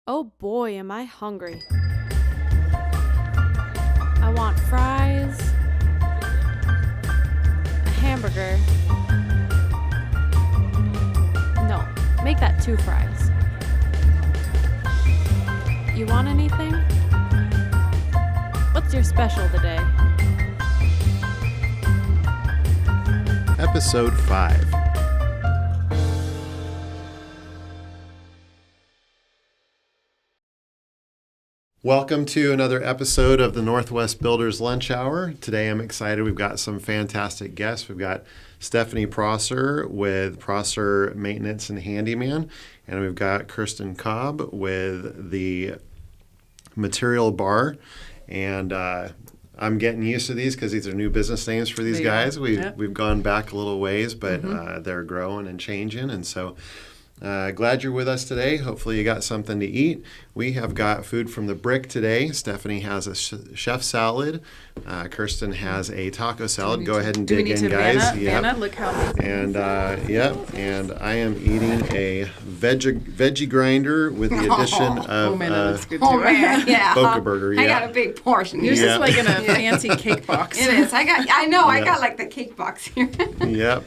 Oh boy, am I hungry. I want fries, a hamburger. No, make that 2 fries. You want anything? What's your special today? Episode 5. Welcome to another episode of the Northwest Builders Lunch Hour. Today I'm excited. We've got some fantastic guests. We've got Stephanie Prosser with Prosser Maintenance and Handyman, and we've got Kerstin Cobb with the Material Bar. And I'm getting used to these because these are new business names for these guys. We've gone back a little ways, but they're growing and changing, and so glad you're with us today. Hopefully you got something to eat. We have got food from the brick today. Stephanie has a chef salad. Kerstin has a taco salad. Go ahead and dig in, guys. Vanna, look how amazing. And and I am eating a veggie grinder with the addition of looks good too. Oh man, yeah. Boca burger. I got a big portion. Yours here. is like in a fancy cake box. It is. I got like the cake box here. Yep.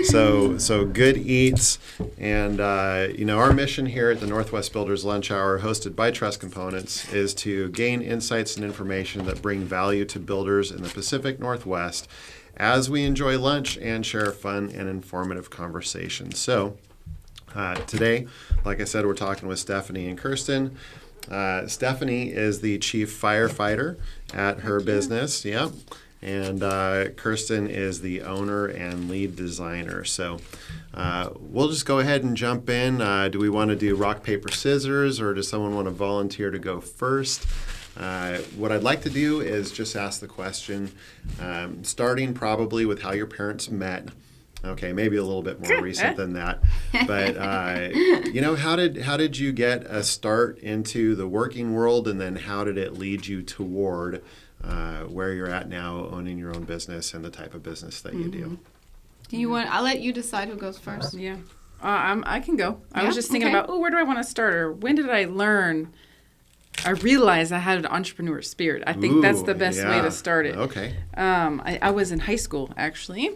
So good eats, and our mission here at the Northwest Builders Lunch Hour, hosted by Truss Components, is to gain insights and information that bring value to builders in the Pacific Northwest as we enjoy lunch and share fun and informative conversations. So today, like I said, we're talking with Stephanie and Kerstin. Stephanie is the chief firefighter at her business. Yep. And Kerstin is the owner and lead designer. So we'll just go ahead and jump in. Do we want to do rock, paper, scissors, or does someone want to volunteer to go first? What I'd like to do is just ask the question, starting probably with how your parents met. Okay, maybe a little bit more recent than that. But, how did you get a start into the working world, and then how did it lead you toward where you're at now, owning your own business and the type of business that you do? Do you want? I'll let you decide who goes first. Yeah. I can go. I was just thinking okay. about, where do I want to start? Or when did I learn? I realized I had an entrepreneur spirit. I think that's the best way to start it. Okay. I was in high school, actually,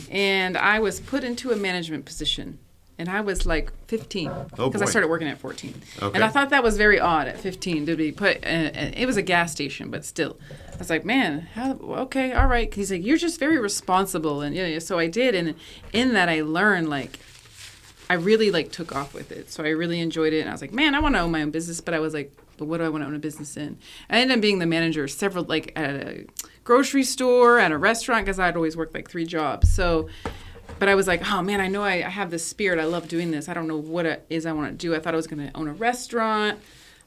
and I was put into a management position. And I was like 15 because I started working at 14. Okay. And I thought that was very odd at 15 to be put. It was a gas station, but still, I was like, man, okay, all right. 'Cause he's like, you're just very responsible, and so I did. And in that, I learned I really took off with it. So I really enjoyed it. And I was like, man, I want to own my own business. But I was like, but what do I want to own a business in? I ended up being the manager several at a grocery store, at a restaurant, because I'd always worked 3 jobs. So. But I was like, oh, man, I know I have this spirit. I love doing this. I don't know what it is I want to do. I thought I was going to own a restaurant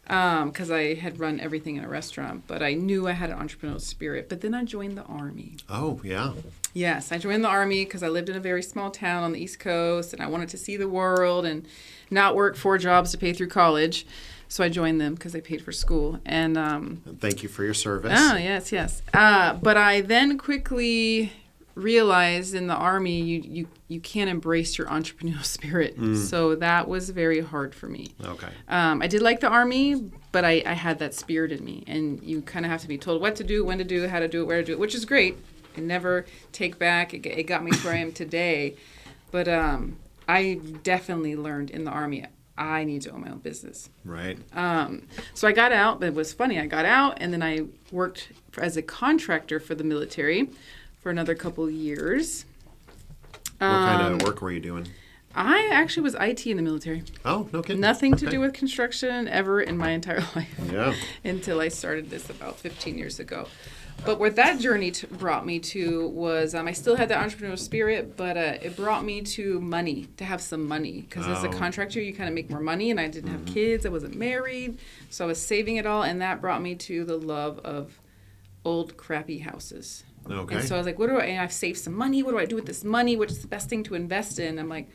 because I had run everything in a restaurant. But I knew I had an entrepreneurial spirit. But then I joined the Army. Oh, yeah. Yes, I joined the Army because I lived in a very small town on the East Coast, and I wanted to see the world and not work 4 jobs to pay through college. So I joined them because they paid for school. And thank you for your service. Oh, yes. But I then quickly realized in the Army you can't embrace your entrepreneurial spirit. So that was very hard for me. Okay. I did like the Army, but I had that spirit in me, and you kind of have to be told what to do, when to do, how to do it, where to do it, which is great. I never take back. It got me to where I am today. But I definitely learned in the Army I need to own my own business. Right. So I got out, but it was funny. I got out, and then I worked as a contractor for the military for another couple of years. What kind of work were you doing? I actually was IT in the military. Oh, no kidding. Nothing to do with construction ever in my entire life. Yeah. Until I started this about 15 years ago. But what that journey brought me to was I still had the entrepreneurial spirit, but it brought me to money, to have some money. Because as a contractor, you kind of make more money, and I didn't have kids. I wasn't married. So I was saving it all, and that brought me to the love of old, crappy houses. Okay. And so I was like, I've saved some money. What do I do with this money? What's the best thing to invest in? I'm like,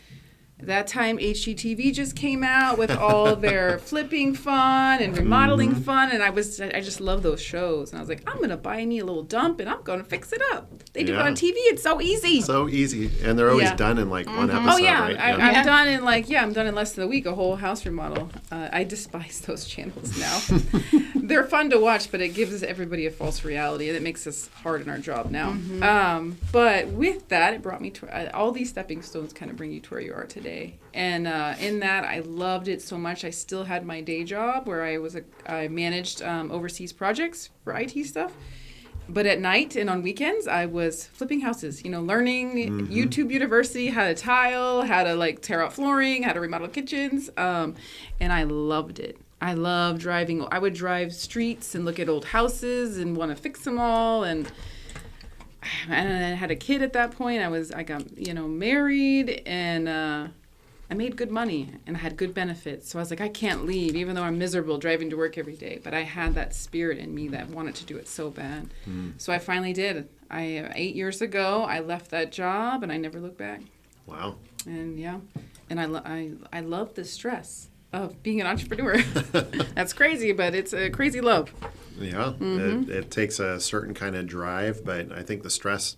that time HGTV just came out with all their flipping fun and remodeling fun, and I just love those shows. And I was like, I'm gonna buy me a little dump and I'm gonna fix it up. They do it on TV. It's so easy. So easy, and they're always done in like one episode. Oh yeah, right? I'm done in I'm done in less than a week. A whole house remodel. I despise those channels now. They're fun to watch, but it gives everybody a false reality, and it makes us hard in our job now. But with that, it brought me to all these stepping stones. Kind of bring you to where you are today. And in that, I loved it so much. I still had my day job where I managed overseas projects for IT stuff. But at night and on weekends, I was flipping houses, learning YouTube University, how to tile, how to tear out flooring, how to remodel kitchens. And I loved it. I love driving. I would drive streets and look at old houses and want to fix them all. And I had a kid at that point. I got, married, and I made good money and I had good benefits. So I was like, I can't leave, even though I'm miserable driving to work every day. But I had that spirit in me that wanted to do it so bad. So I finally did. 8 years ago, I left that job and I never looked back. Wow. And and I love the stress of being an entrepreneur. That's crazy, but it's a crazy love. Yeah, it takes a certain kind of drive, but I think the stress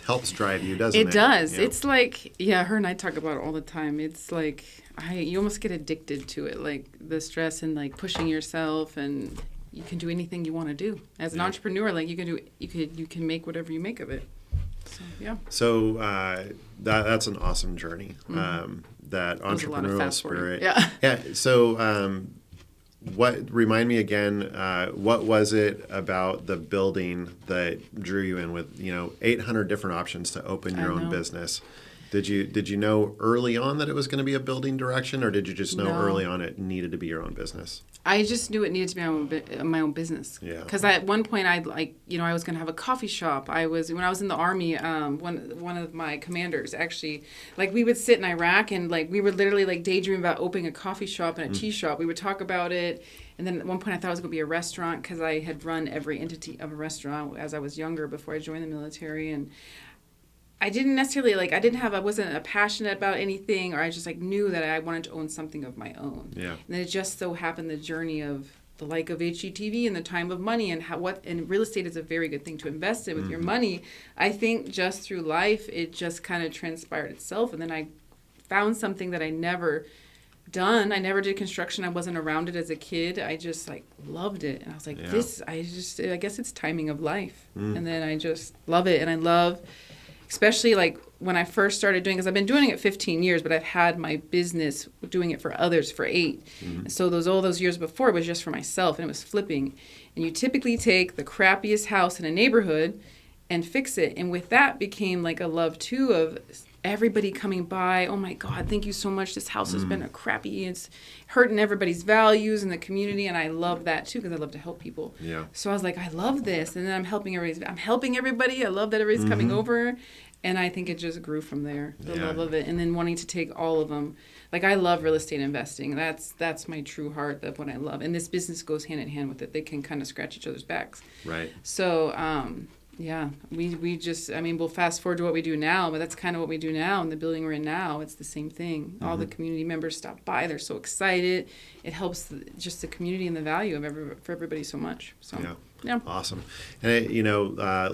helps drive you, doesn't it? It does. Yeah. It's like, her and I talk about it all the time. It's like, you almost get addicted to it, like the stress and pushing yourself, and you can do anything you want to do. As an entrepreneur, you can make whatever you make of it. So, yeah. So that's an awesome journey. That entrepreneurial spirit. Yeah. Yeah. So remind me again, what was it about the building that drew you in with, 800 different options to open your own business? Did you know early on that it was going to be a building direction, or did you just know early on it needed to be your own business? I just knew it needed to be my own business. Yeah. Because at one point I was going to have a coffee shop. When I was in the Army, one of my commanders actually, we would sit in Iraq and we would literally daydream about opening a coffee shop and a tea shop. We would talk about it. And then at one point I thought it was going to be a restaurant because I had run every entity of a restaurant as I was younger before I joined the military. And I didn't necessarily I wasn't passionate about anything, or I just knew that I wanted to own something of my own. Yeah. And then it just so happened the journey of the of HGTV and the time of money and real estate is a very good thing to invest in with your money. I think just through life, it just kind of transpired itself. And then I found something that I never done. I never did construction. I wasn't around it as a kid. I just loved it. And I was like, I guess it's timing of life. And then I just love it. And I love, especially when I first started doing, because I've been doing it 15 years, but I've had my business doing it for others for 8. And so all those years before it was just for myself, and it was flipping. And you typically take the crappiest house in a neighborhood and fix it. And with that became a love too of everybody coming by. Oh my God, thank you so much. This house has been a crappy. It's hurting everybody's values in the community, and I love that too because I love to help people. Yeah. So I was like, I love this, and then I'm helping everybody. I love that everybody's coming over, and I think it just grew from there. The love of it, and then wanting to take all of them. I love real estate investing. That's my true heart of what I love, and this business goes hand in hand with it. They can kind of scratch each other's backs. Right. So. Yeah, we just, we'll fast forward to what we do now, but that's kind of what we do now in the building we're in now. It's the same thing. All the community members stop by. They're so excited. It helps just the community and the value of for everybody so much. So, yeah. Awesome. And,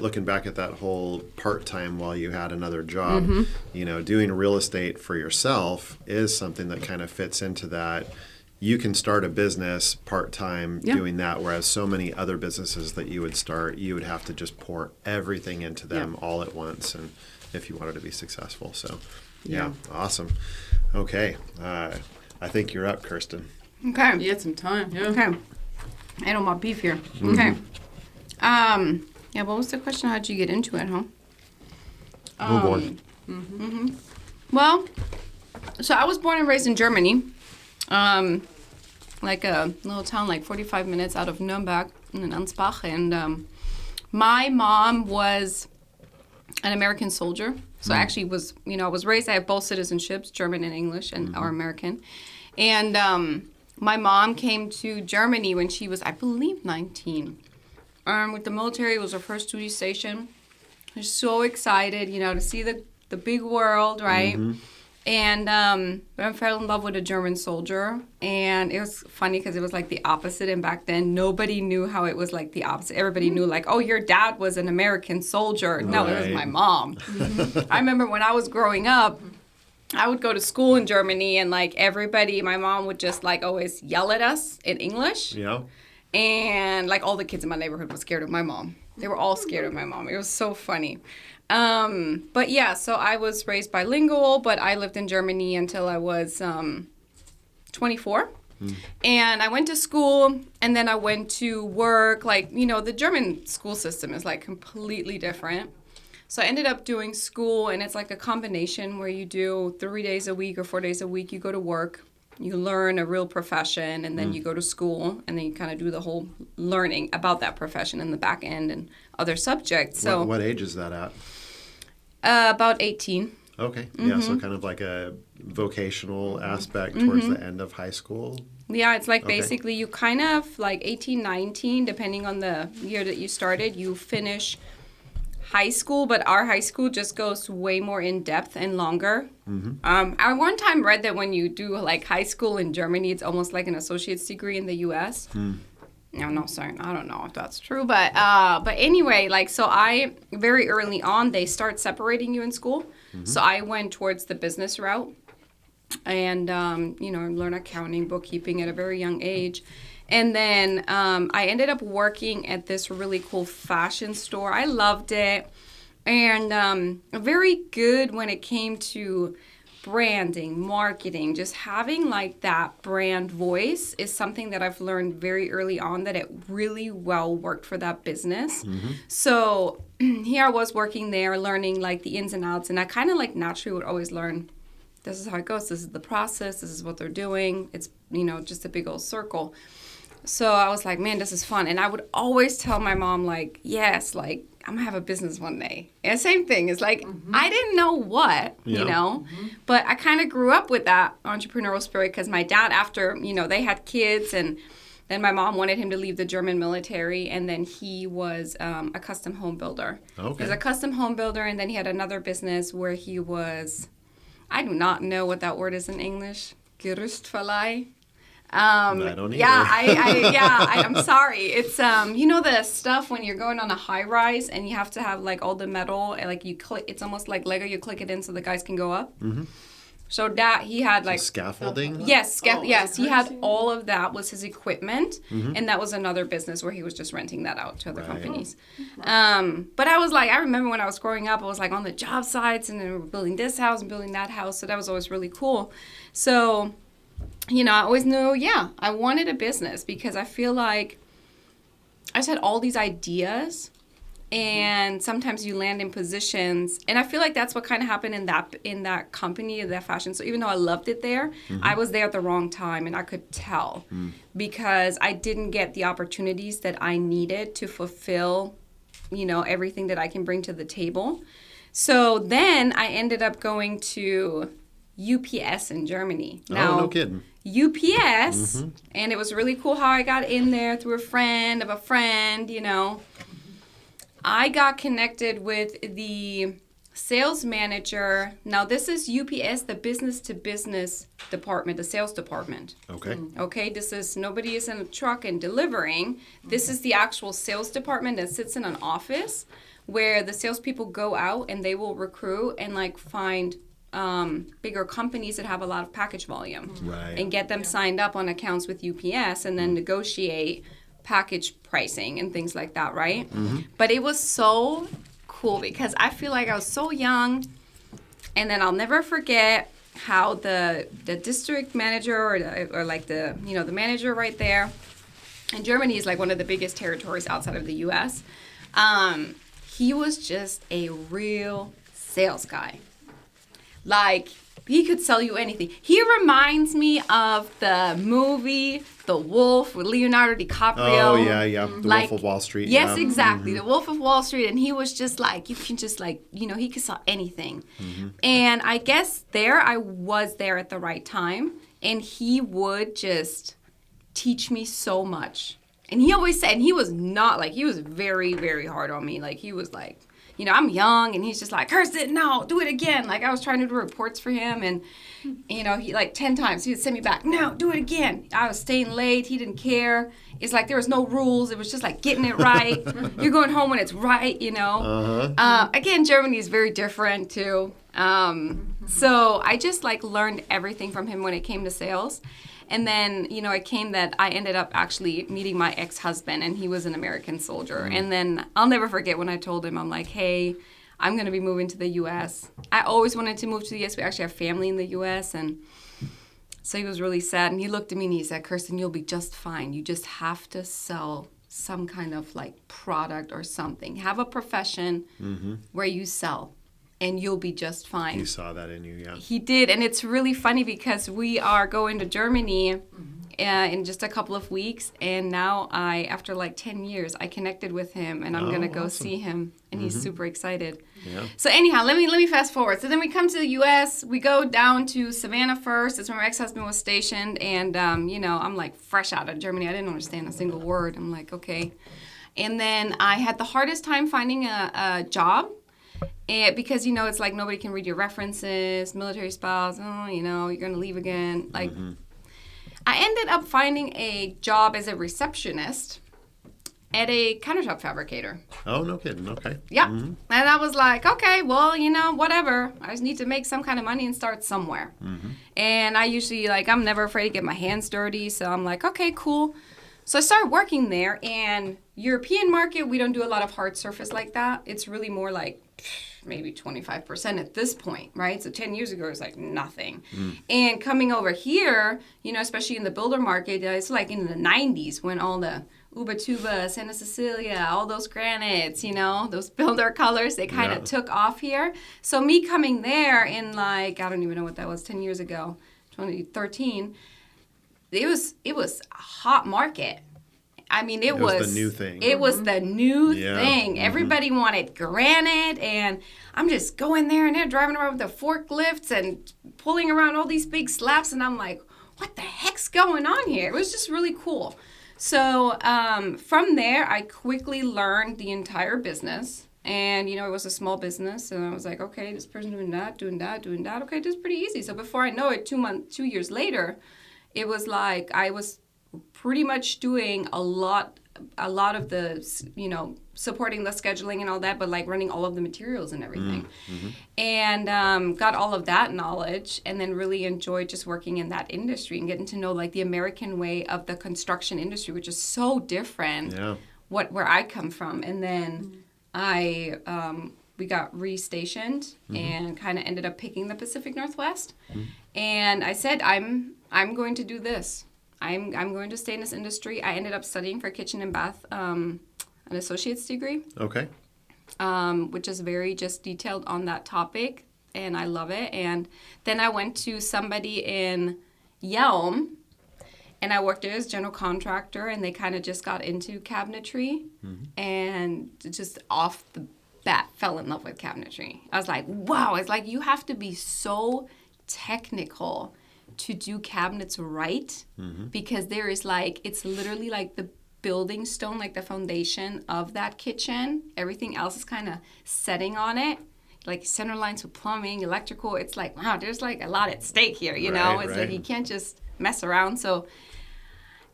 looking back at that whole part-time while you had another job, doing real estate for yourself is something that kind of fits into that. You can start a business part-time doing that, whereas so many other businesses that you would start, you would have to just pour everything into them all at once, and if you wanted to be successful. So, awesome. Okay. I think you're up, Kerstin. Okay. You had some time. Yeah. Okay. I know my beef here. Okay. What was the question? How'd you get into it, huh? Oh, boy. Well, so I was born and raised in Germany. A little town 45 minutes out of Nuremberg in Ansbach, and my mom was an American soldier. So I actually was, I was raised, I have both citizenships, German and English, and or American. And my mom came to Germany when she was, I believe, 19. With the military, it was her first duty station. I was so excited, to see the big world, right? And I fell in love with a German soldier. And it was funny because it was like the opposite. And back then, nobody knew how it was like the opposite. Everybody knew like, oh, your dad was an American soldier. No, it was Right. my mom. I remember when I was growing up, I would go to school in Germany and like everybody, my mom would just like always yell at us in English. Yeah. And like all the kids in my neighborhood were scared of my mom. They were all scared of my mom. It was so funny. But yeah, so I was raised bilingual, but I lived in Germany until I was 24. And I went to school and then I went to work. Like, you know, the German school system is like completely different. So I ended up doing school, and it's like a combination where you do 3 days a week or 4 days a week. You go to work, you learn a real profession, and then you go to school, and then you kind of do the whole learning about that profession in the back end and other subjects. So What age is that at? about 18. Okay. Yeah. So kind of like a vocational aspect towards the end of high school. Yeah, it's like Okay. basically you kind of like 18, 19, depending on the year that you started, you finish high school, but our high school just goes way more in depth and longer. I one time read that when you do like high school in Germany, it's almost like an associate's degree in the U.S. No, sorry, I don't know if that's true, but anyway, like so I very early on they start separating you in school, so I went towards the business route, and you know, learn accounting, bookkeeping at a very young age. And then I ended up working at this really cool fashion store. I loved it. And very good when it came to branding, marketing, just having like that brand voice is something that I've learned very early on that it really well worked for that business. So here I was working there, learning like the ins and outs. And I kind of like naturally would always learn, this is how it goes. This is the process. This is what they're doing. It's, you know, just a big old circle. So I was like, man, this is fun. And I would always tell my mom, like, yes, like, I'm going to have a business one day. And same thing. It's like, I didn't know what, you know, but I kind of grew up with that entrepreneurial spirit because my dad, after, you know, they had kids and then my mom wanted him to leave the German military. And then he was a custom home builder. Okay. He was a custom home builder. And then he had another business where he was, I do not know what that word is in English, Gerüstverleih. I don't either. Yeah, I'm sorry. It's you know the stuff when you're going on a high rise and you have to have like all the metal and like you click. It's almost like Lego. You click it in so the guys can go up. So that he had like Scaffolding? yes, yes, he had all of that was his equipment, and that was another business where he was just renting that out to other companies. But I was like, I remember when I was growing up, I was like on the job sites and then we were building this house and building that house. So that was always really cool. So, you know, I always knew, yeah, I wanted a business because I feel like I just had all these ideas. And sometimes you land in positions, and I feel like that's what kind of happened in that company, that fashion. So even though I loved it there, I was there at the wrong time, and I could tell because I didn't get the opportunities that I needed to fulfill, you know, everything that I can bring to the table. So then I ended up going to UPS in Germany. Now, Oh, no kidding. UPS, and it was really cool how I got in there through a friend of a friend, you know. I got connected with the sales manager. Now, this is UPS, the business-to-business department, the sales department. Okay. Okay, this is, nobody is in a truck and delivering. This is the actual sales department that sits in an office where the salespeople go out and they will recruit and, like, find bigger companies that have a lot of package volume. Right. And get them signed up on accounts with UPS and then negotiate package pricing and things like that, right? But it was so cool because I feel like I was so young, and then I'll never forget how the district manager or like the, you know, the manager right there, and Germany is like one of the biggest territories outside of the U.S. He was just a real sales guy. Like, he could sell you anything. He reminds me of the movie The Wolf with Leonardo DiCaprio. Oh, yeah. The Wolf of Wall Street. Yes, yeah. exactly. The Wolf of Wall Street. And he was just like, you can just like, you know, he could sell anything. And I guess I was there at the right time. And he would just teach me so much. And he always said, and he was not like, he was very, very hard on me. Like, he was like, I'm young, and he's just like, Kerstin, no, do it again. Like, I was trying to do reports for him, and, he like 10 times, he would send me back, no, do it again. I was staying late. He didn't care. It's like there was no rules. It was just like getting it right. You're going home when it's right, Again, Germany is very different, too. So I just, like, learned everything from him when it came to sales. And then, it came that I ended up actually meeting my ex-husband, and he was an American soldier. And then I'll never forget when I told him, I'm like, hey, I'm going to be moving to the U.S. I always wanted to move to the U.S. We actually have family in the U.S. And so he was really sad. And he looked at me and he said, Kerstin, you'll be just fine. You just have to sell some kind of, like, product or something. Have a profession where you sell. And you'll be just fine. He saw that in you, yeah. He did, and it's really funny because we are going to Germany in just a couple of weeks, and now after like 10 years, I connected with him, and I'm gonna go see him, and he's super excited. Yeah. So anyhow, let me fast forward. So then we come to the U.S. We go down to Savannah first. That's where my ex-husband was stationed, and I'm like fresh out of Germany. I didn't understand a single word. I'm like, okay, and then I had the hardest time finding a job. Because, it's like nobody can read your references, military spouse, you're going to leave again. Like, I ended up finding a job as a receptionist at a countertop fabricator. Oh, no kidding. Okay. Yeah. And I was like, okay, well, whatever. I just need to make some kind of money and start somewhere. And I usually, I'm never afraid to get my hands dirty. So I'm like, okay, cool. So I started working there. And European market, we don't do a lot of hard surface like that. It's really more like maybe 25% at this point, right? So 10 years ago, it was like nothing. And coming over here, especially in the builder market, it's like in the 90s when all the Ubatuba, Santa Cecilia, all those granites, those builder colors, they kind of took off here. So me coming there in I don't even know what that was, 10 years ago, 2013, it was a hot market. I mean, it was the new thing. It was the new thing. Everybody wanted granite, and I'm just going there, and they're driving around with the forklifts and pulling around all these big slabs, and I'm like, what the heck's going on here? It was just really cool. So from there, I quickly learned the entire business, and, it was a small business, and I was like, okay, this person doing that. Okay, this is pretty easy. So before I know it, 2 years later, it was like I was pretty much doing a lot of the, supporting the scheduling and all that, but like running all of the materials and everything. And got all of that knowledge, and then really enjoyed just working in that industry and getting to know like the American way of the construction industry, which is so different where I come from. And then we got restationed and kind of ended up picking the Pacific Northwest. And I said, I'm going to do this. I'm going to stay in this industry. I ended up studying for kitchen and bath, an associate's degree. Okay. Which is very just detailed on that topic, and I love it. And then I went to somebody in Yelm, and I worked there as general contractor, and they kind of just got into cabinetry, and just off the bat fell in love with cabinetry. I was like, wow. It's like you have to be so technical to do cabinets right, because there is it's literally like the building stone, like the foundation of that kitchen. Everything else is kind of setting on it, like center lines with plumbing, electrical. It's like, wow, there's like a lot at stake here, you know? It's like you can't just mess around. So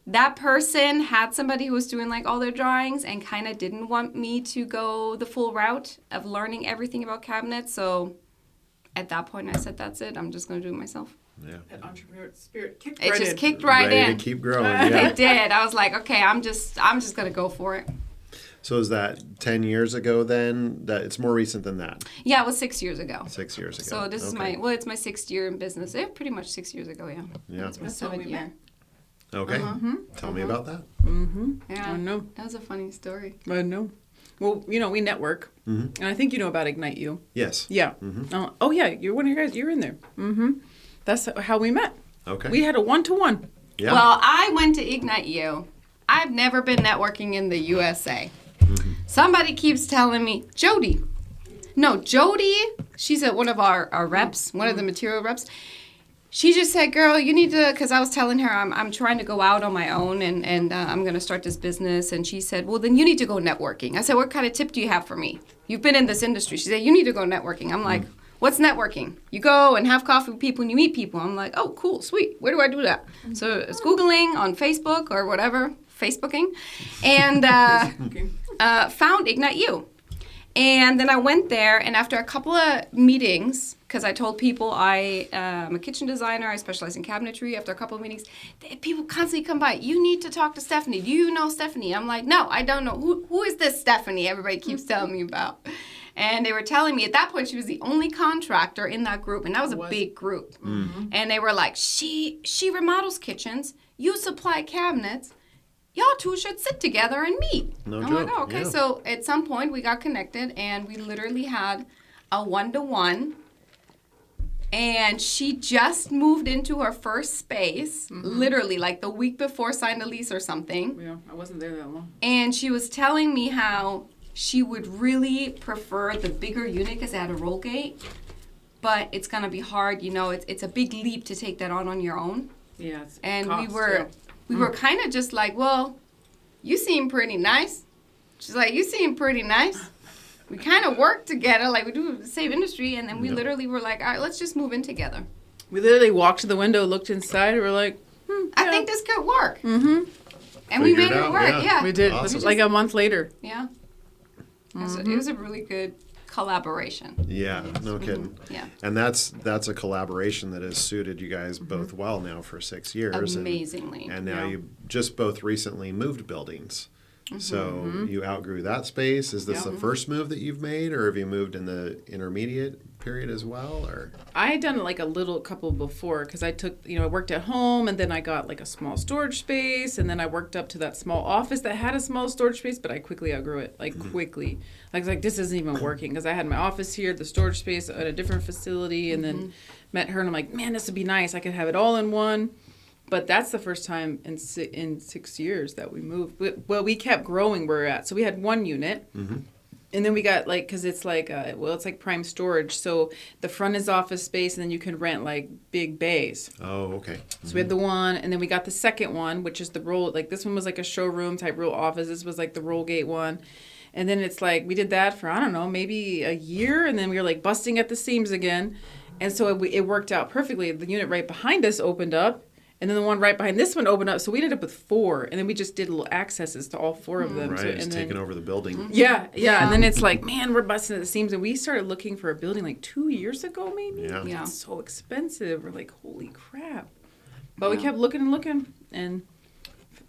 that person had somebody who was doing like all their drawings and kind of didn't want me to go the full route of learning everything about cabinets. So at that point I said, that's it. I'm just going to do it myself. Yeah. That entrepreneur spirit kicked it right just in. kicked right Ready in. to keep growing. Yeah. It did. I was like, okay, I'm just going to go for it. So is that 10 years ago then? That it's more recent than that? Yeah, it was 6 years ago. 6 years ago. So this is it's my 6th year in business. Pretty much 6 years ago, yeah. Yeah. It's my 7th year. Okay. Tell me about that. Yeah. I know. That was a funny story. I know. Well, we network, and I think you know about Ignite You. Yes. Yeah. Oh, yeah. You're one of your guys. You're in there. That's how we met. Okay. We had a 1-to-1. Yeah. Well, I went to Ignite You. I've never been networking in the USA. Somebody keeps telling me, Jody, she's one of our reps, one of the material reps. she just said, girl, you need to, because I was telling her I'm trying to go out on my own and I'm going to start this business. And she said, well, then you need to go networking. I said, what kind of tip do you have for me? You've been in this industry. She said, you need to go networking. I'm like, what's networking? You go and have coffee with people and you meet people. I'm like, oh, cool, sweet. Where do I do that? So it's Googling on Facebook or whatever, Facebooking, and found Ignite U. And then I went there, and after a couple of meetings, because I told people I'm a kitchen designer, I specialize in cabinetry. After a couple of meetings, people constantly come by. You need to talk to Stephanie. Do you know Stephanie? I'm like, no, I don't know. Who is this Stephanie everybody keeps telling me about? And they were telling me at that point she was the only contractor in that group, and that was a big group. Mm-hmm. And they were like, she remodels kitchens. You supply cabinets. Y'all two should sit together and meet. No I'm joke. like, oh, okay. Yeah. So at some point we got connected and we literally had a 1-to-1. And she just moved into her first space, literally like the week before signed a lease or something. Yeah, I wasn't there that long. And she was telling me how she would really prefer the bigger unit because it had a roll gate. But it's going to be hard. You know, it's a big leap to take that on your own. Yeah, it's And cost, we were kind of just like, well, you seem pretty nice. She's like, you seem pretty nice. We kind of work together, like we do the same industry, and then we literally were like, all right, let's just move in together. We literally walked to the window, looked inside, and we're like, I think this could work. Mm-hmm. And we Figured made it out, work, yeah. yeah. We did. Awesome. It was like a month later. Yeah. It was a really good collaboration. Yeah, no kidding. Yeah. And that's a collaboration that has suited you guys both well now for 6 years. Amazingly. And now Yeah. you just both recently moved buildings. So you outgrew that space. Is this the first move that you've made, or have you moved in the intermediate period as well? Or I had done like a little couple before because I took, I worked at home and then I got like a small storage space and then I worked up to that small office that had a small storage space, but I quickly outgrew it, quickly. I was like, this isn't even working because I had my office here, the storage space at a different facility, and then met her and I'm like, man, this would be nice. I could have it all in one. But that's the first time in 6 years that we moved. Well, we kept growing where we're at. So we had one unit. Mm-hmm. And then we got because it's like, it's like prime storage. So the front is office space and then you can rent like big bays. oh, okay. So we had the one and then we got the second one, which is the roll. Like this one was like a showroom type real office. This was like the roll gate one. And then it's like we did that for, I don't know, maybe a year. And then we were like busting at the seams again. And so it worked out perfectly. The unit right behind us opened up. And then the one right behind this one opened up. So we ended up with 4. And then we just did little accesses to all 4 of them. Right, So, it's taking over the building. Yeah. And then it's like, man, we're busting at the seams. And we started looking for a building like 2 years ago, maybe. Yeah. It's so expensive. We're like, holy crap. But we kept looking and looking. And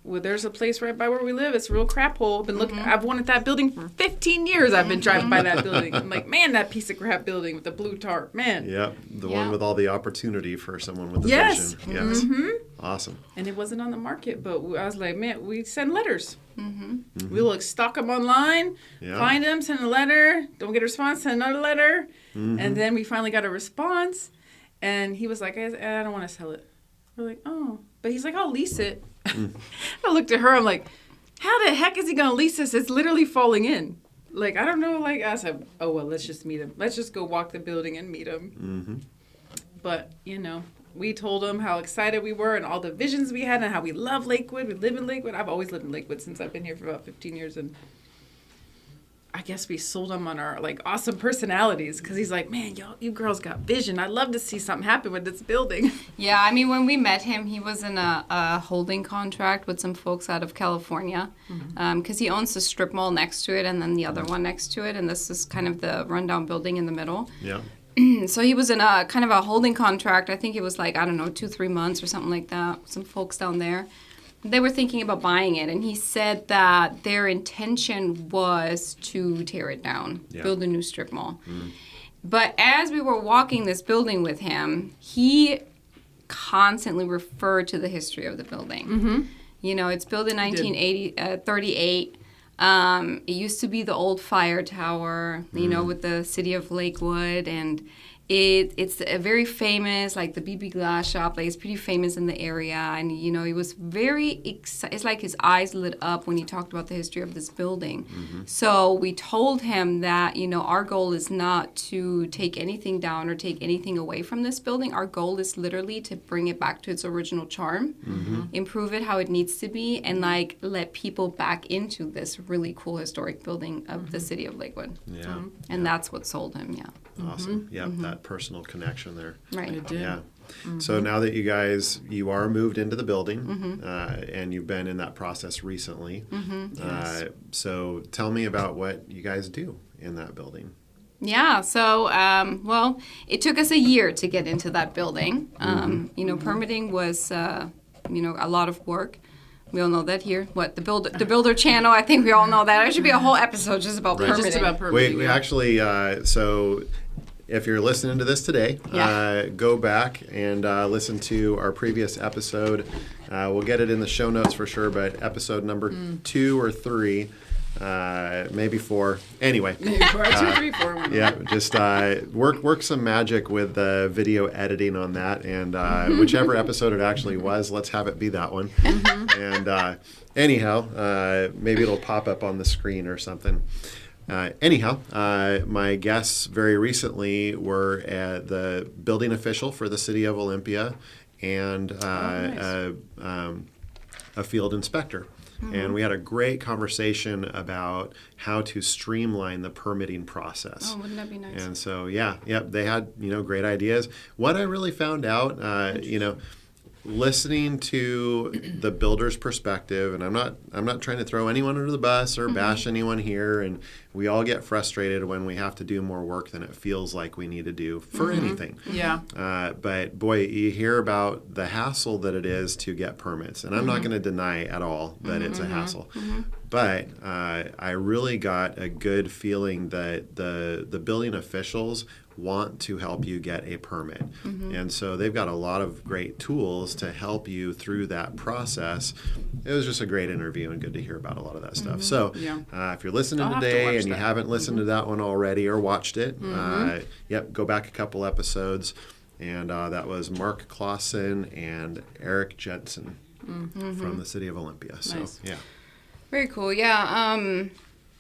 there's a place right by where we live. It's a real crap hole. Been looking. I've wanted that building for 15 years. I've been driving by that building. I'm like, man, that piece of crap building with the blue tarp, man. Yep, the one with all the opportunity for someone with a Yes. vision. Yes. Mm-hmm. Awesome. And it wasn't on the market, but I was like, man, we send letters. Mm-hmm. We'll like stock them online, find them, send a letter. Don't get a response, send another letter. Mm-hmm. And then we finally got a response. And he was like, I don't want to sell it. We're like, oh. But he's like, I'll lease it. I looked at her. I'm like, how the heck is he going to lease this? It's literally falling in. Like, I don't know. Like, I said, oh, well, let's just meet him. Let's just go walk the building and meet him. Mm-hmm. But, we told him how excited we were and all the visions we had and how we love Lakewood. We live in Lakewood. I've always lived in Lakewood since I've been here for about 15 years. And I guess we sold him on our, awesome personalities because he's like, man, you girls got vision. I'd love to see something happen with this building. Yeah, I mean, when we met him, he was in a holding contract with some folks out of California because he owns the strip mall next to it and then the other one next to it. And this is kind of the rundown building in the middle. Yeah. So he was in a kind of a holding contract. I think it was 2-3 months or something like that. Some folks down there. They were thinking about buying it, and he said that their intention was to tear it down, build a new strip mall. Mm. But as we were walking this building with him, he constantly referred to the history of the building. Mm-hmm. It's built in 1938. It used to be the old fire tower, with the city of Lakewood, and It's a very famous, like the BB glass shop, like it's pretty famous in the area. And, you know, he was very excited. It's like his eyes lit up when he talked about the history of this building. So we told him that, you know, our goal is not to take anything down or take anything away from this building. Our goal is literally to bring it back to its original charm, improve it how it needs to be, and like let people back into this really cool historic building of the city of Lakewood. Yeah. And that's what sold him, yeah. Awesome. Yep, that personal connection there. Right. I did. Yeah. So now that you are moved into the building, and you've been in that process recently, so tell me about what you guys do in that building. Yeah, so, well, it took us a year to get into that building. You know, permitting was, you know, a lot of work. We all know that here. What, the Builder channel, I think we all know that. There should be a whole episode just about Right. permitting. Just about permitting. We actually, so if you're listening to this today, go back and listen to our previous episode. We'll get it in the show notes for sure, but episode number 2 or 3, maybe 4. Anyway. 2, 3, 4. Yeah, just work some magic with the video editing on that, and whichever episode it actually was, let's have it be that one. And anyhow, maybe it'll pop up on the screen or something. Anyhow, my guests very recently were at the building official for the city of Olympia and a field inspector. And we had a great conversation about how to streamline the permitting process. Oh, wouldn't that be nice? And so, they had, you know, great ideas. What I really found out, you know, listening to the builder's perspective, and I'm not trying to throw anyone under the bus or bash anyone here, and we all get frustrated when we have to do more work than it feels like we need to do for anything. Yeah. But boy, you hear about the hassle that it is to get permits, and I'm not going to deny at all that it's a hassle. But I really got a good feeling that the building officials want to help you get a permit. And so they've got a lot of great tools to help you through that process. It was just a great interview and good to hear about a lot of that stuff. So if you're listening I'll have to today watch and you that. haven't listened to that one already or watched it, go back a couple episodes. And that was Mark Clausen and Eric Jensen from the city of Olympia. So, Nice. Very cool. Yeah.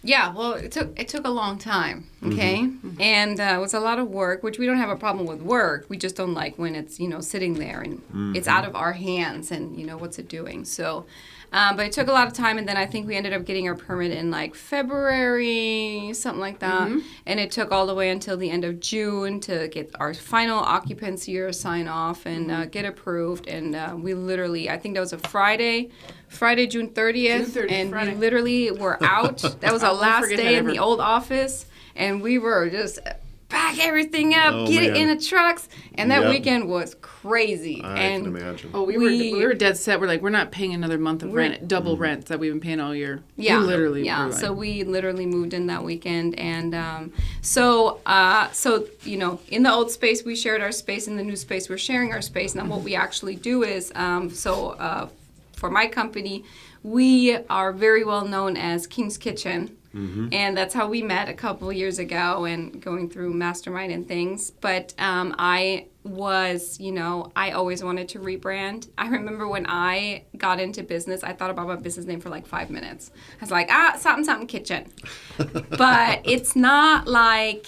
Yeah. Well, it took a long time. Okay. And it was a lot of work, which we don't have a problem with work. We just don't like when it's, you know, sitting there and it's out of our hands and, you know, what's it doing? So, but it took a lot of time, and then I think we ended up getting our permit in like February, something like that. And it took all the way until the end of June to get our final occupancy or sign off and get approved. And we literally, I think that was a Friday, June 30th, June 30th, and Friday. we literally were out. That was our won't last forget day that in the ever. old office, and we were just pack everything up, Oh, get it man. in the trucks, and that Yep. weekend was crazy. I and can imagine. Oh, we were dead set. We're like, we're not paying another month of rent, double rent that we've been paying all year. Yeah, We literally. yeah. were like, So we literally moved in that weekend, and so you know, in the old space we shared our space, in the new space we're sharing our space. And what we actually do is, for my company, we are very well known as King's Kitchen. And that's how we met a couple of years ago and going through Mastermind and things. But I was, you know, I always wanted to rebrand. I remember when I got into business, I thought about my business name for like 5 minutes. I was like, something kitchen. But it's not like,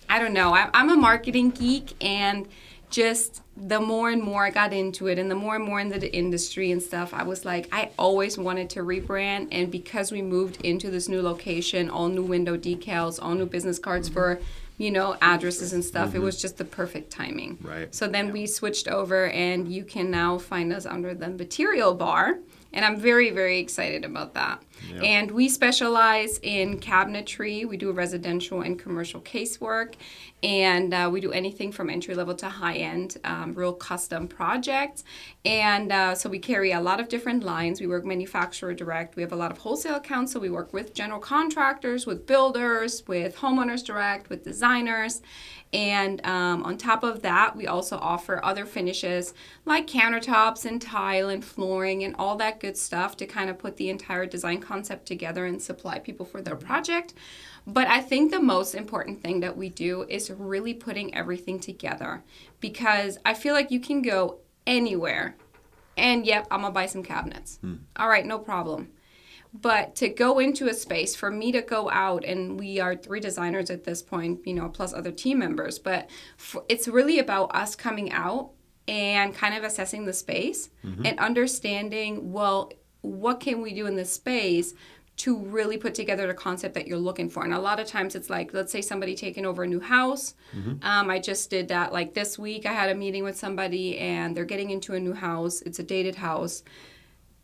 I don't know, I'm a marketing geek, and just the more and more I got into it and the more and more into the industry and stuff, I was like, I always wanted to rebrand. And because we moved into this new location, all new window decals, all new business cards for, you know, addresses and stuff, it was just the perfect timing. Right. So then we switched over, and you can now find us under the material bar. And I'm very, very excited about that. Yep. And we specialize in cabinetry. We do residential and commercial casework. And we do anything from entry level to high end, real custom projects. And so we carry a lot of different lines. We work manufacturer direct. We have a lot of wholesale accounts. So we work with general contractors, with builders, with homeowners direct, with designers. And on top of that, we also offer other finishes like countertops and tile and flooring and all that that good stuff to kind of put the entire design concept together and supply people for their project. But I think the most important thing that we do is really putting everything together, because I feel like you can go anywhere and, yep, I'm going to buy some cabinets. All right, no problem. But to go into a space, for me to go out, and we are 3 designers at this point, plus other team members, but it's really about us coming out and kind of assessing the space and understanding, well, what can we do in this space to really put together the concept that you're looking for. And a lot of times it's like, let's say somebody taking over a new house. I just did that like this week. I had a meeting with somebody and they're getting into a new house. It's a dated house.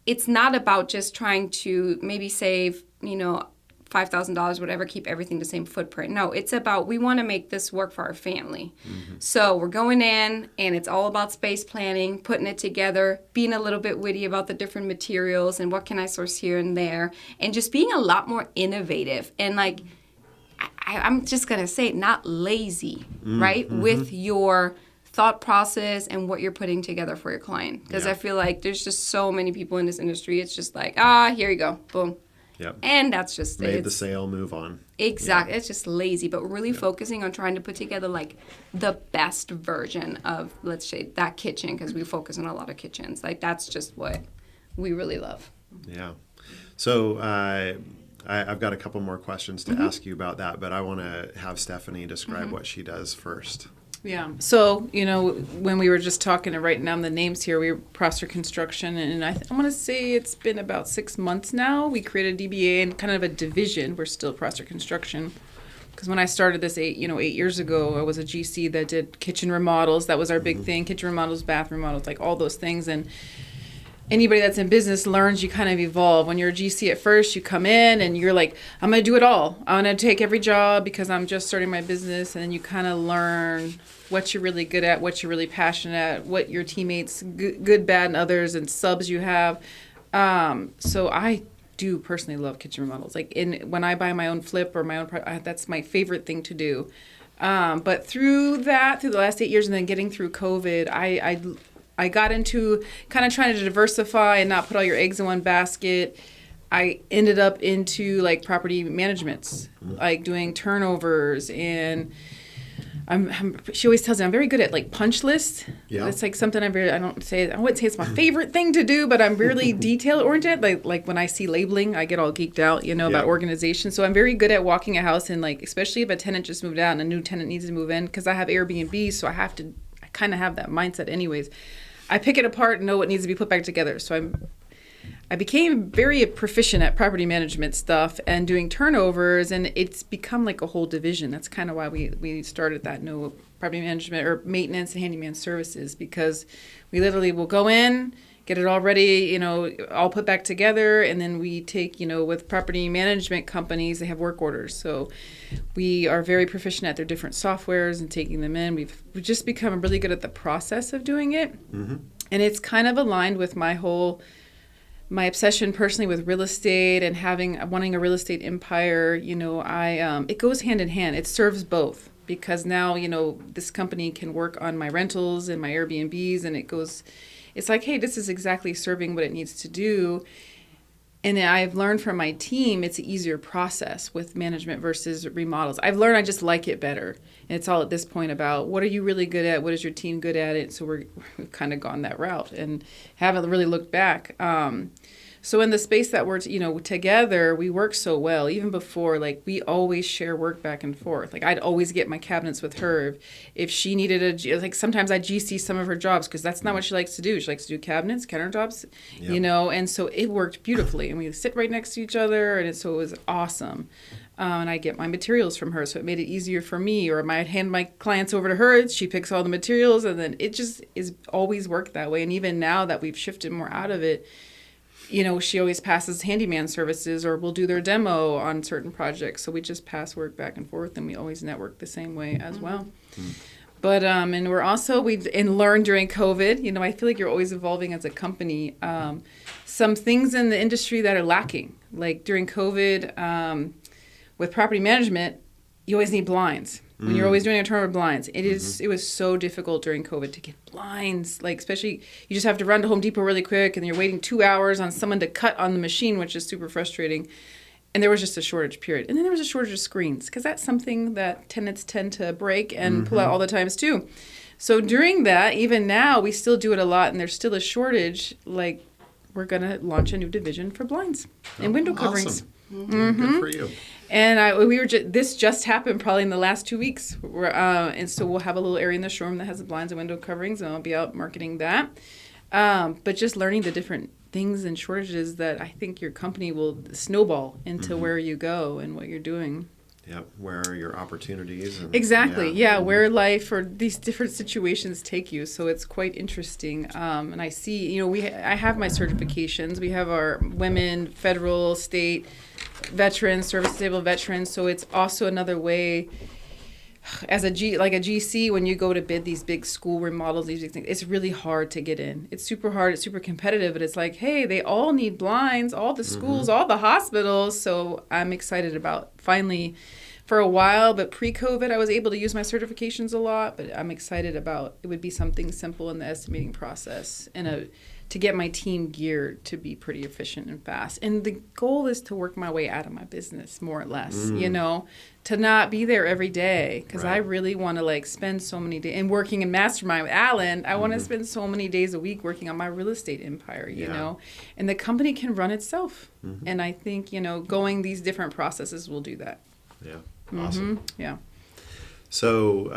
It's not about just trying to maybe save, $5,000, whatever, keep everything the same footprint. No, it's about, we want to make this work for our family. So we're going in, and it's all about space planning, putting it together, being a little bit witty about the different materials and what can I source here and there, and just being a lot more innovative. And like, I'm just going to say it, not lazy, right, with your thought process and what you're putting together for your client. Because I feel like there's just so many people in this industry. It's just like, here you go, boom. Yep. And that's just Made the sale, move on. Exactly. It's just lazy, but really focusing on trying to put together like the best version of, let's say, that kitchen, because we focus on a lot of kitchens. Like that's just what we really love. Yeah. So I've got a couple more questions to ask you about that, but I want to have Stephanie describe what she does first. Yeah. So, when we were just talking and writing down the names here, we were Prosser Construction, and I want to say it's been about 6 months now. We created a DBA and kind of a division. We're still Prosser Construction. Because when I started this 8 years ago, I was a GC that did kitchen remodels. That was our big thing. Kitchen remodels, bathroom remodels, like all those things. And anybody that's in business learns you kind of evolve. When you're a GC at first, you come in and you're like, I'm going to do it all. I'm going to take every job because I'm just starting my business. And then you kind of learn what you're really good at, what you're really passionate at, what your teammates, good, bad, and others, and subs you have. So I do personally love kitchen remodels. Like when I buy my own flip or my own product, that's my favorite thing to do. But through the last 8 years and then getting through COVID, I got into kind of trying to diversify and not put all your eggs in one basket. I ended up into like property managements, like doing turnovers, and she always tells me I'm very good at like punch lists. Yeah. It's like something I wouldn't say it's my favorite thing to do, but I'm really detail oriented. Like when I see labeling, I get all geeked out, about organization. So I'm very good at walking a house and like, especially if a tenant just moved out and a new tenant needs to move in, because I have Airbnb, so I kind of have that mindset anyways. I pick it apart and know what needs to be put back together. So I became very proficient at property management stuff and doing turnovers, and it's become like a whole division. That's kind of why we started that new property management or maintenance and handyman services, because we literally will go in, get it all ready, all put back together, and then we take, with property management companies, they have work orders. So we are very proficient at their different softwares and taking them in. We've just become really good at the process of doing it. And it's kind of aligned with my obsession personally with real estate and wanting a real estate empire. It goes hand in hand. It serves both, because now, this company can work on my rentals and my Airbnbs, and it's like, hey, this is exactly serving what it needs to do. And I've learned from my team, it's an easier process with management versus remodels. I've learned I just like it better. And it's all at this point about what are you really good at? What is your team good at it? So we've kind of gone that route and haven't really looked back. So in the space that we're, together, we work so well. Even before, like, we always share work back and forth. Like, I'd always get my cabinets with her. If she needed sometimes I GC some of her jobs, because that's not what she likes to do. She likes to do cabinets, countertops, and so it worked beautifully. And we sit right next to each other, and so it was awesome. And I get my materials from her, so it made it easier for me. Or I'd hand my clients over to her, she picks all the materials, and then it just is always worked that way. And even now that we've shifted more out of it, she always passes handyman services, or we'll do their demo on certain projects. So we just pass work back and forth, and we always network the same way as well. But, and we're also, we learned during COVID, I feel like you're always evolving as a company. Some things in the industry that are lacking, like during COVID, with property management, you always need blinds. when you're always doing internal blinds. It was so difficult during COVID to get blinds, like especially you just have to run to Home Depot really quick and you're waiting 2 hours on someone to cut on the machine, which is super frustrating. And there was just a shortage period. And then there was a shortage of screens because that's something that tenants tend to break and pull out all the times too. So during that, even now, we still do it a lot and there's still a shortage. Like we're going to launch a new division for blinds and window coverings. Good for you. And this just happened probably in the last 2 weeks. And so we'll have a little area in the showroom that has the blinds and window coverings and I'll be out marketing that. But just learning the different things and shortages that I think your company will snowball into where you go and what you're doing. Yep. Where are your opportunities? And, Exactly. Yeah. Where life or these different situations take you. So it's quite interesting. And I see, I have my certifications. We have our women, federal, state, veterans, service-disabled veterans. So it's also another way. As a GC, when you go to bid these big school remodels, these big things, it's really hard to get in. It's super hard. It's super competitive. But it's like, hey, they all need blinds, all the schools, all the hospitals. So I'm excited about finally, for a while, but pre-COVID, I was able to use my certifications a lot. But I'm excited about it would be something simple in the estimating process and to get my team geared to be pretty efficient and fast. And the goal is to work my way out of my business, more or less, to not be there every day. Because I really want to spend so many days, and working in Mastermind with Alan, I want to spend so many days a week working on my real estate empire, you know. And the company can run itself. And I think, going these different processes will do that. Yeah, awesome. Yeah. So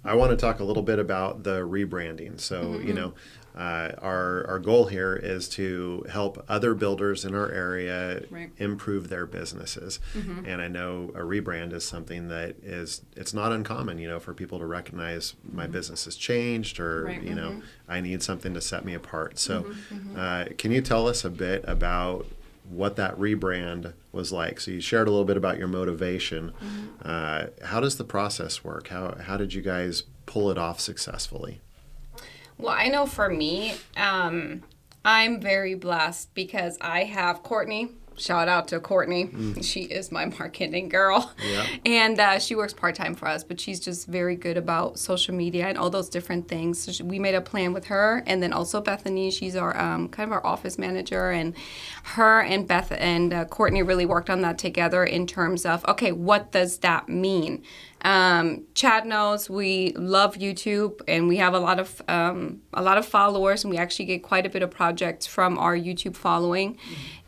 I want to talk a little bit about the rebranding. So, our goal here is to help other builders in our area improve their businesses. And I know a rebrand is something that it's not uncommon, for people to recognize my business has changed or, I need something to set me apart. So can you tell us a bit about what that rebrand was like? So you shared a little bit about your motivation. How does the process work? How did you guys pull it off successfully? Well, I know for me, I'm very blessed because I have Courtney. Shout out to Courtney. She is my marketing girl. Yeah. And she works part-time for us, but she's just very good about social media and all those different things. So we made a plan with her. And then also Bethany, she's our kind of our office manager. And her and Beth and Courtney really worked on that together in terms of, okay, what does that mean? Chad knows we love YouTube and we have a lot of followers, and we actually get quite a bit of projects from our YouTube following.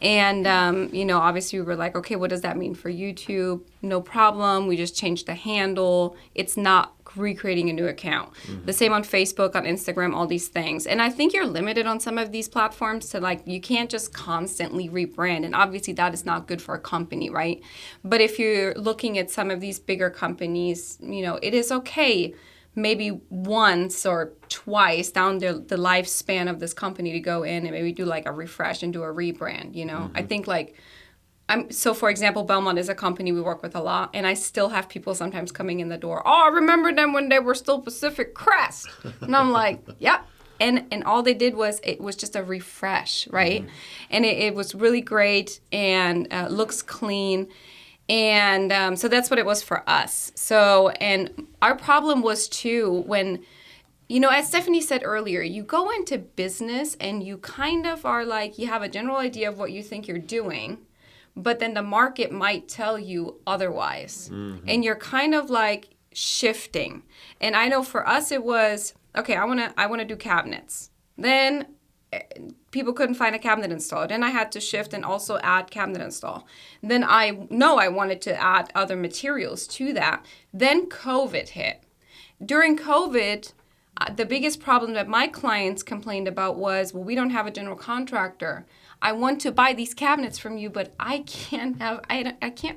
And obviously we were like, okay, what does that mean for YouTube? No problem. We just changed the handle. It's not recreating a new account. The same on Facebook, on Instagram, all these things. And I think you're limited on some of these platforms to you can't just constantly rebrand. And obviously that is not good for a company, right? But if you're looking at some of these bigger companies, it is okay maybe once or twice down the lifespan of this company to go in and maybe do a refresh and do a rebrand, I think so for example, Belmont is a company we work with a lot, and I still have people sometimes coming in the door, I remember them when they were still Pacific Crest. And I'm like, yep. And all they did was, it was just a refresh, right? And it was really great and looks clean. And so that's what it was for us. So, and our problem was too, when, as Stephanie said earlier, you go into business and you kind of are you have a general idea of what you think you're doing, but then the market might tell you otherwise. And you're kind of shifting. And I know for us it was, okay, I want to do cabinets. Then people couldn't find a cabinet install. Then I had to shift and also add cabinet install. Then I wanted to add other materials to that. Then COVID hit. During COVID, the biggest problem that my clients complained about was, well, we don't have a general contractor. I want to buy these cabinets from you, but I can't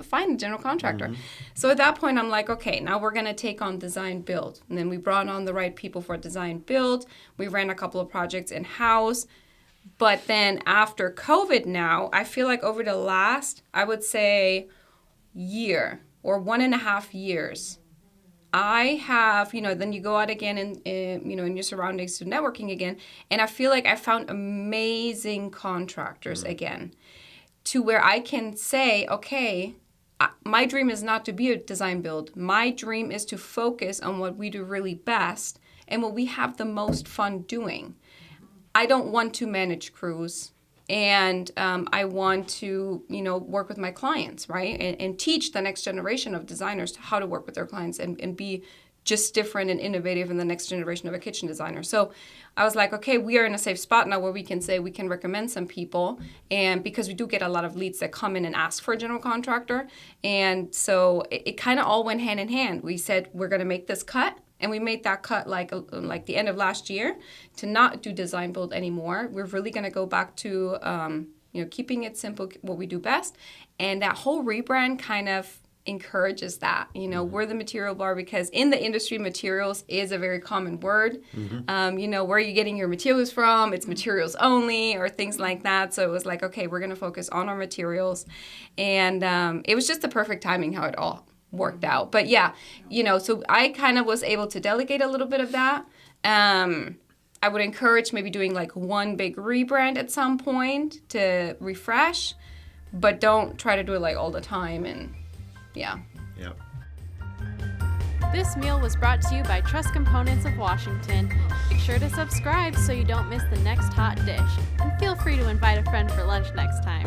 find a general contractor. So at that point, I'm like, okay, now we're going to take on design build. And then we brought on the right people for design build. We ran a couple of projects in-house. But then after COVID now, I feel like over the last, I would say, year or 1.5 years, I have, then you go out again in your surroundings to networking again. And I feel like I found amazing contractors again, to where I can say, okay, my dream is not to be a design build. My dream is to focus on what we do really best and what we have the most fun doing. I don't want to manage crews, and I want to, work with my clients, right? And teach the next generation of designers how to work with their clients and be just different and innovative in the next generation of a kitchen designer. So I was like, okay, we are in a safe spot now where we can say we can recommend some people. And because we do get a lot of leads that come in and ask for a general contractor. And so it kind of all went hand in hand. We said, we're going to make this cut. And we made that cut like the end of last year to not do design build anymore. We're really going to go back to, keeping it simple, what we do best. And that whole rebrand kind of encourages that. We're the material bar because in the industry, materials is a very common word. Where are you getting your materials from? It's materials only or things like that. So it was like, okay, we're going to focus on our materials. And it was just the perfect timing how it all worked out. But yeah, so I kind of was able to delegate a little bit of that. I would encourage maybe doing like one big rebrand at some point to refresh, but don't try to do it like all the time. And yeah. Yep. This meal was brought to you by Truss Components of Washington. Make sure to subscribe so you don't miss the next hot dish. And feel free to invite a friend for lunch next time.